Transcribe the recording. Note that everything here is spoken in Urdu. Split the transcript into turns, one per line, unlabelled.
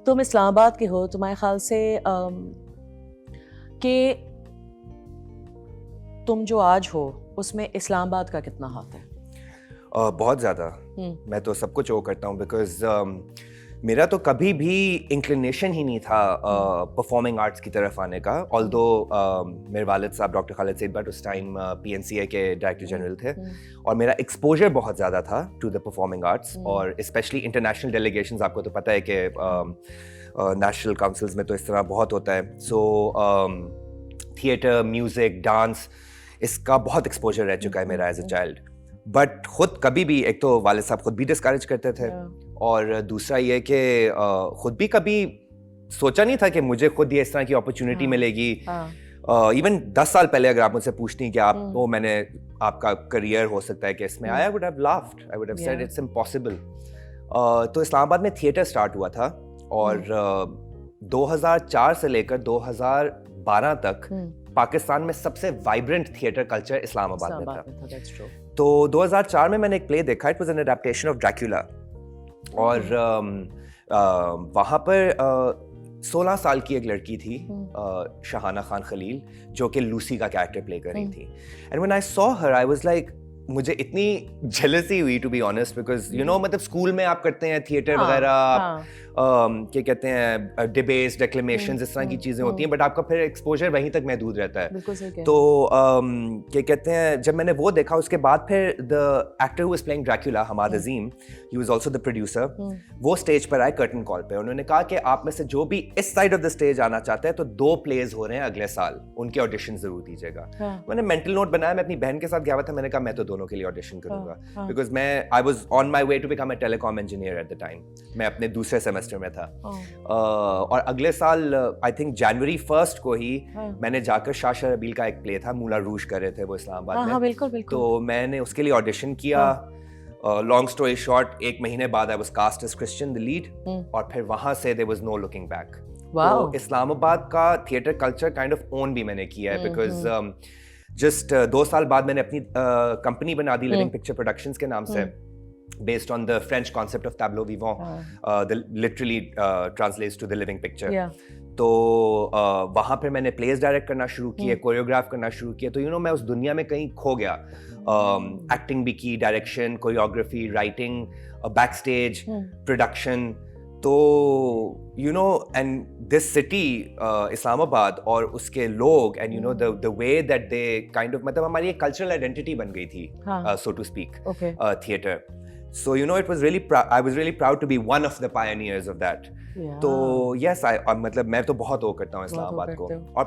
تم اسلام آباد کے ہو، تمہارے خیال سے کہ تم جو آج ہو اس میں اسلام آباد کا کتنا ہاتھ ہے؟
بہت زیادہ. میں تو سب کچھ وہ کرتا ہوں بیکاز میرا تو کبھی بھی انکلینیشن ہی نہیں تھا پرفارمنگ آرٹس کی طرف آنے کا. آلدو میرے والد صاحب ڈاکٹر خالد سعید بٹ اس ٹائم PNCA کے ڈائریکٹر جنرل تھے اور میرا ایکسپوجر بہت زیادہ تھا ٹو دا پرفارمنگ آرٹس اور اسپیشلی انٹرنیشنل ڈیلیگیشنز. آپ کو تو پتہ ہے کہ نیشنل کاؤنسلز میں تو اس طرح بہت ہوتا ہے. سو تھیٹر، میوزک، ڈانس، اس کا بہت ایکسپوجر رہ چکا ہے میرا ایز اے چائلڈ. بٹ خود کبھی بھی، ایک تو والد صاحب خود بھی ڈسکریج کرتے تھے اور دوسرا یہ کہ خود بھی کبھی سوچا نہیں تھا کہ مجھے خود یہ اس طرح کی اپرچونٹی ملے گی. ایون 10 سال پہلے اگر آپ مجھ سے پوچھتی کہ آپ کو میں نے آپ کا کریئر ہو سکتا ہے کہ اس میں آیا، I would have laughed. I would have said it's impossible. تو اسلام آباد میں تھیٹر سٹارٹ ہوا تھا اور 2004 سے لے کر 2012 تک پاکستان میں سب سے وائبرنٹ تھیٹر کلچر اسلام آباد میں تھا. تو 2004 میں نے ایک پلے دیکھا، it was an adaptation of Dracula, اور وہاں پر 16 سال کی ایک لڑکی تھی شہانہ خان خلیل جو کہ لوسی کا کیریکٹر پلے کر رہی تھی. And when I saw her I was like, مجھے اتنی جیلسی ہوئی to be honest because you know مطلب اسکول میں آپ کرتے ہیں تھیٹر وغیرہ، کیا کہتے ہیں ڈیبیٹس، ڈیکلیمیشنز، اس طرح کی چیزیں ہوتی ہیں، بٹ آپ کا پھر ایکسپوجر وہیں تک محدود رہتا ہے. تو کیا کہتے ہیں جب میں نے وہ دیکھا اس کے بعد پھر the actor who was playing Dracula, Hammad Azeem, he was also the producer, وہ اسٹیج پر آئے کرٹن کال پہ. انہوں نے کہا کہ آپ میں سے جو بھی اس سائڈ آف دا اسٹیج آنا چاہتا ہے تو 2 پلیز ہو رہے ہیں اگلے سال، ان کے آڈیشن ضرور دیجیے گا. میں نے مینٹل نوٹ بنایا، میں اپنی بہن کے ساتھ گیا ہوا تھا، میں نے کہا میں تو دونوں کے لیے آڈیشن کروں گا بیکاز میں I was on my way to become a telecom engineer at the time. میں اپنے دوسرے سیمسٹر میں تھا اور اگلے سال آئی تھنک جنوری 1 کو ہی میں نے جا کر شاہ ربیل کا ایک پلے تھا، مولا روش کر رہے تھے وہ اسلام آباد میں، تو میں نے اس کے لیے آڈیشن کیا. لانگ اسٹوری شارٹ، 1 مہینے بعد I was cost as Christian the lead اور پھر وہاں سے there was no looking back. تو اسلام آباد کا theatre culture kind of own بھی میں نے کیا ہے بیکاز جسٹ 2 سال بعد میں نے اپنی کمپنی بنا دی لیونگ پکچر پروڈکشنز کے نام سے، based on the French concept of tableau vivant, literally translates to the living picture. تو وہاں پہ میں نے پلیز ڈائریکٹ کرنا شروع کیے، کوریوگراف کرنا شروع کیا. تو یو نو میں اس دنیا میں کہیں کھو گیا. ایکٹنگ بھی کی، direction, choreography, writing, backstage, production. تو you know and this city Islamabad اور اس کے لوگ and you know the way that they kind of مطلب ہماری ایک کلچرل آئیڈینٹی بن گئی تھی so to speak theatre. So you know I was really proud to be one of the pioneers of that. تو yes مطلب میں تو بہت وہ کرتا ہوں اسلام آباد کو. اور